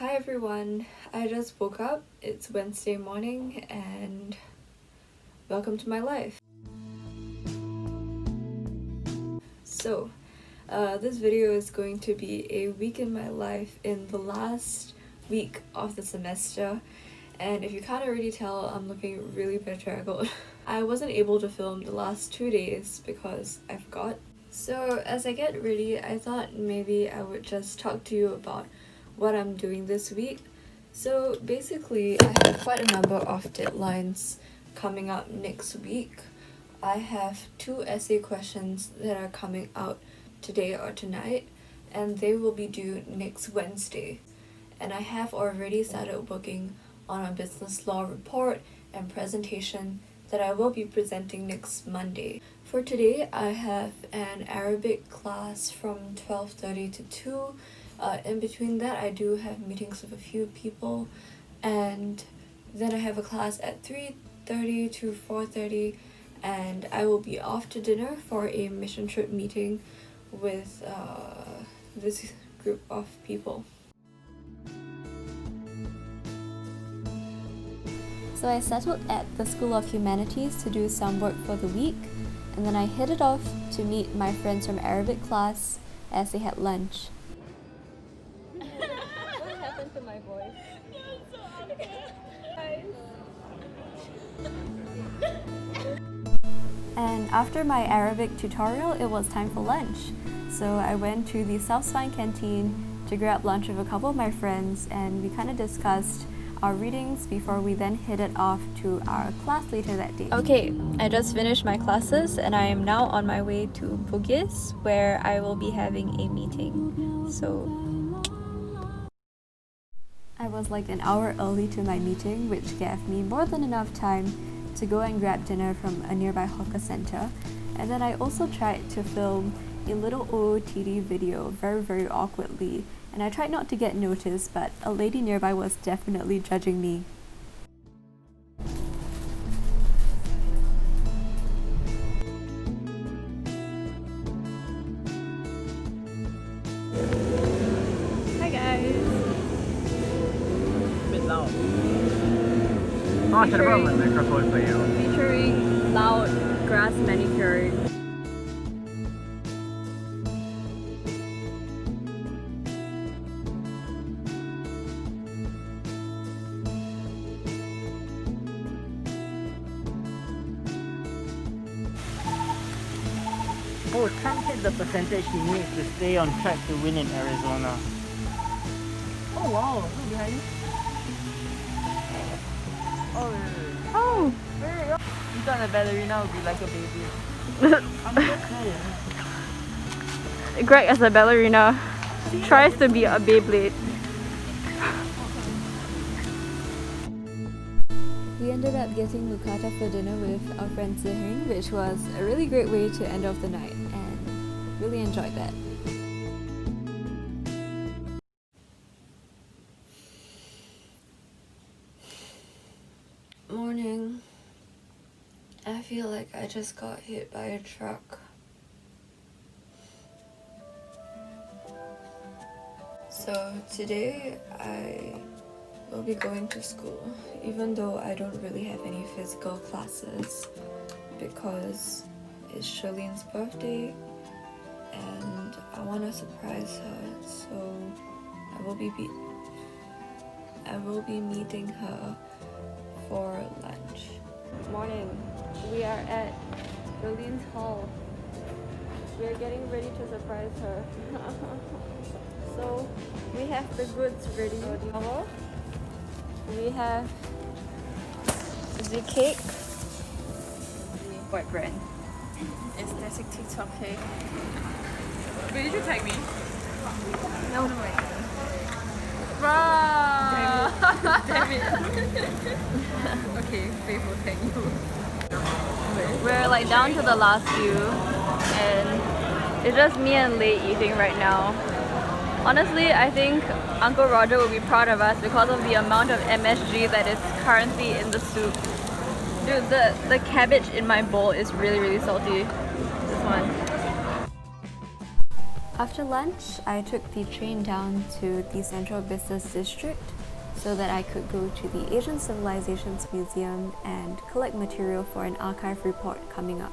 Hi everyone, I just woke up, it's Wednesday morning and welcome to my life. So, this video is going to be a week in my life in the last week of the semester, and if you can't already tell, I'm looking really bedraggled. I wasn't able to film the last 2 days because I forgot. So as I get ready, I thought maybe I would just talk to you about what I'm doing this week. So basically, I have quite a number of deadlines coming up next week. I have 2 essay questions that are coming out today or tonight, and they will be due next Wednesday. And I have already started working on a business law report and presentation that I will be presenting next Monday. For today, I have an Arabic class from 12:30 to 2. In between that, I do have meetings with a few people, and then I have a class at 3:30 to 4:30, and I will be off to dinner for a mission trip meeting with this group of people. So I settled at the School of Humanities to do some work for the week, and then I headed off to meet my friends from Arabic class as they had lunch. What happened to my voice? And after my Arabic tutorial, it was time for lunch. So I went to the South Spine canteen to grab lunch with a couple of my friends, and we kind of discussed our readings before we then headed off to our class later that day. Okay, I just finished my classes and I am now on my way to Bugis, where I will be having a meeting. So I was like an hour early to my meeting, which gave me more than enough time to go and grab dinner from a nearby hawker center. And then I also tried to film a little OOTD video very awkwardly, and I tried not to get noticed, but a lady nearby was definitely judging me. Hi guys! A bit loud. Oh, I should have brought my microphone for you. Featuring loud grass manicuring. Oh, Trump hit the percentage he needs to stay on track to win in Arizona. Oh wow, look behind you. Oh! You thought a ballerina would be like a baby. I'm so excited. Greg as a ballerina tries to be a Beyblade. We ended up getting Mukata for dinner with our friend Zihring, which was a really great way to end off the night, and really enjoyed that. Morning. I feel like I just got hit by a truck. So today I will be going to school, even though I don't really have any physical classes, because it's Charlene's birthday and I want to surprise her, so I will be meeting her for lunch. Morning. We are at Charlene's hall. We are getting ready to surprise her. So we have the goods ready. We have the cake. What brand? Aesthetic TikTok cake. Wait, did you tag me? No. Bruh! Damn it. Okay, Faith will tag you. We're like down to the last few, and it's just me and Lei eating right now. Honestly, I think Uncle Roger will be proud of us because of the amount of MSG that is currently in the soup. Dude, the cabbage in my bowl is really salty. This one. After lunch, I took the train down to the Central Business District so that I could go to the Asian Civilizations Museum and collect material for an archive report coming up.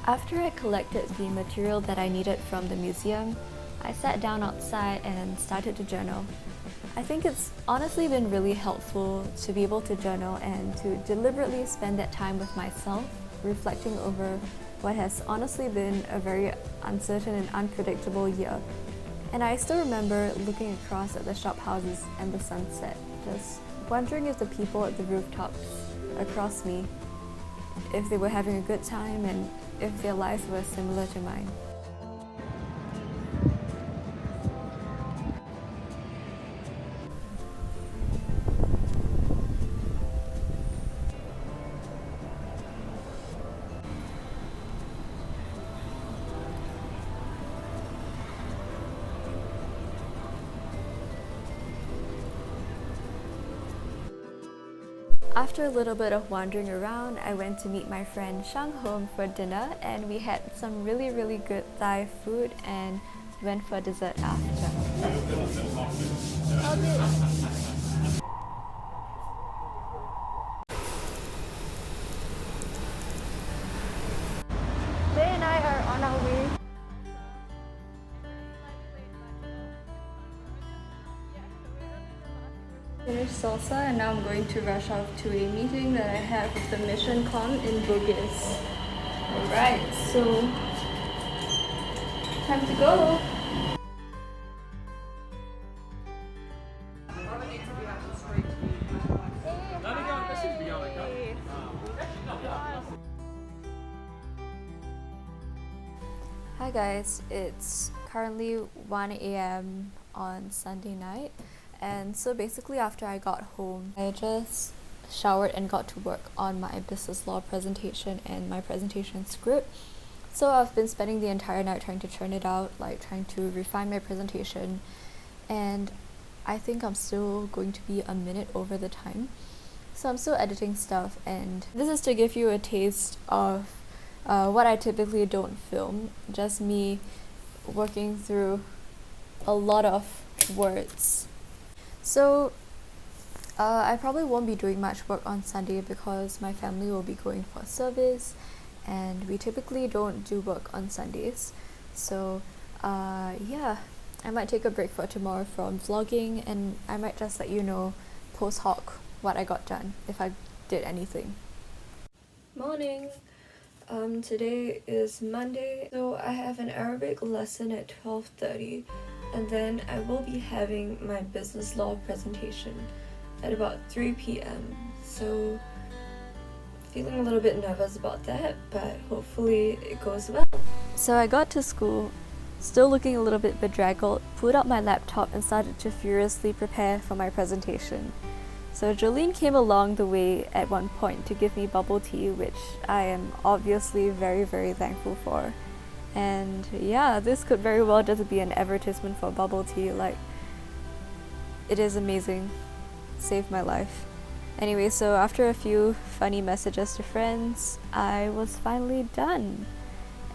After I collected the material that I needed from the museum, I sat down outside and started to journal. I think it's honestly been really helpful to be able to journal and to deliberately spend that time with myself, reflecting over what has honestly been a very uncertain and unpredictable year. And I still remember looking across at the shop houses and the sunset, just wondering if the people at the rooftops across me, if they were having a good time and if their lives were similar to mine. After a little bit of wandering around, I went to meet my friend Shang home for dinner, and we had some really good Thai food and went for dessert after. May and I are on our way. Finished salsa and now I'm going to rush off to a meeting that I have with the Mission Con in Bugis. Alright, so time to go! Hi guys, it's currently 1 a.m. on Sunday night, and so basically after I got home, I just showered and got to work on my business law presentation and my presentation script. So I've been spending the entire night trying to churn it out, like trying to refine my presentation, and I think I'm still going to be a minute over the time. So I'm still editing stuff, and this is to give you a taste of what I typically don't film, just me working through a lot of words. So I probably won't be doing much work on Sunday because my family will be going for service and we typically don't do work on Sundays. So yeah, I might take a break for tomorrow from vlogging, and I might just let you know post hoc what I got done, if I did anything. Morning! Today is Monday, so I have an Arabic lesson at 12:30, and then I will be having my business law presentation at about 3 p.m. So feeling a little bit nervous about that, but hopefully it goes well. So I got to school, still looking a little bit bedraggled, pulled out my laptop and started to furiously prepare for my presentation. So Jolene came along the way at one point to give me bubble tea, which I am obviously very thankful for. And yeah, this could very well just be an advertisement for bubble tea. Like, it is amazing. Saved my life. Anyway, so after a few funny messages to friends, I was finally done.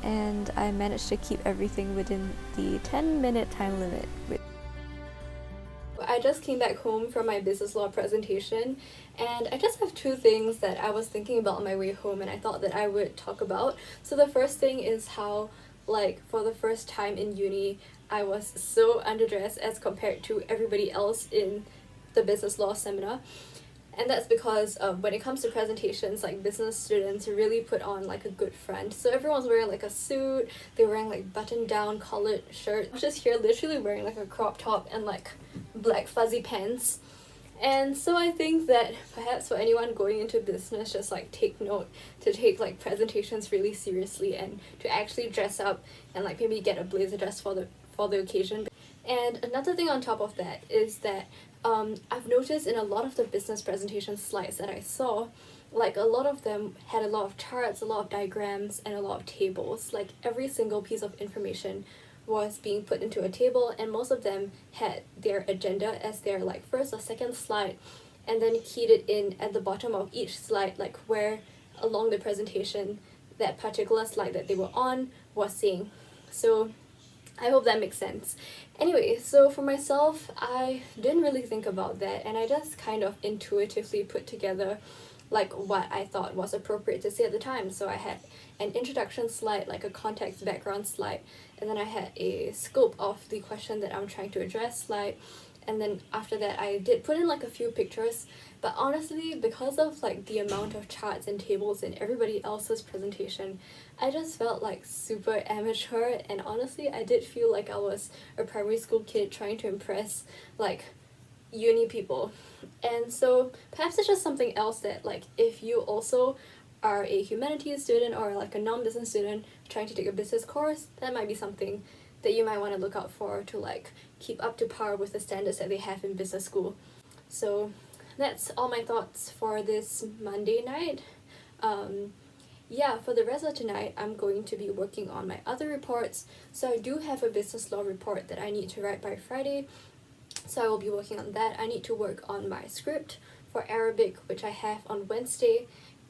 And I managed to keep everything within the 10-minute time limit. I I just came back home from my business law presentation, and I just have two things that I was thinking about on my way home and I thought that I would talk about. So the first thing is how, like, for the first time in uni, I was so underdressed as compared to everybody else in the business law seminar. And that's because when it comes to presentations, like, business students really put on like a good front. So everyone's wearing like a suit, they're wearing like button down collared shirt. I was just here literally wearing like a crop top and like black fuzzy pants. And so I think that perhaps for anyone going into business, just like take note to take like presentations really seriously and to actually dress up and like maybe get a blazer just for the occasion. And another thing on top of that is that I've noticed in a lot of the business presentation slides that I saw, like a lot of them had a lot of charts, a lot of diagrams, and a lot of tables. Like every single piece of information was being put into a table, and most of them had their agenda as their like first or second slide, and then keyed it in at the bottom of each slide, like where along the presentation that particular slide that they were on was saying. So I hope that makes sense. Anyway, so for myself, I didn't really think about that, and I just kind of intuitively put together like what I thought was appropriate to say at the time. So I had an introduction slide, like a context background slide, and then I had a scope of the question that I'm trying to address slide, and then after that I did put in like a few pictures. But honestly, because of like the amount of charts and tables in everybody else's presentation, I just felt like super amateur, and honestly I did feel like I was a primary school kid trying to impress like uni people. And so perhaps it's just something else that, like, if you also are a humanities student or like a non-business student trying to take a business course, that might be something that you might want to look out for to like keep up to par with the standards that they have in business school. So that's all my thoughts for this Monday night. Yeah, for the rest of tonight, I'm going to be working on my other reports. So I do have a business law report that I need to write by Friday. So I will be working on that. I need to work on my script for Arabic, which I have on Wednesday.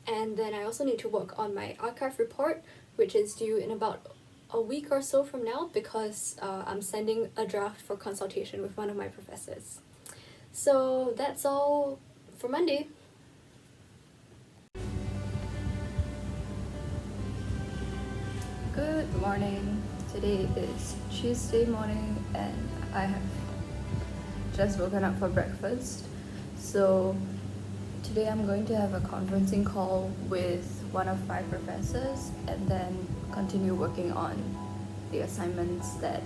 And then I also need to work on my archive report, which is due in about a week or so from now, because I'm sending a draft for consultation with one of my professors. So that's all for Monday. Good morning. Today is Tuesday morning and I have just woken up for breakfast. So today I'm going to have a conferencing call with one of my professors and then continue working on the assignments that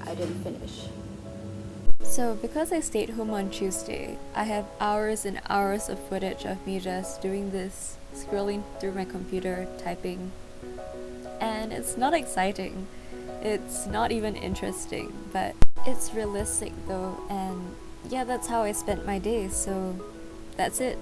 I didn't finish. So because I stayed home on Tuesday, I have hours and hours of footage of me just doing this, scrolling through my computer, typing. And it's not exciting. It's not even interesting, but it's realistic though, and yeah, that's how I spent my day, so that's it.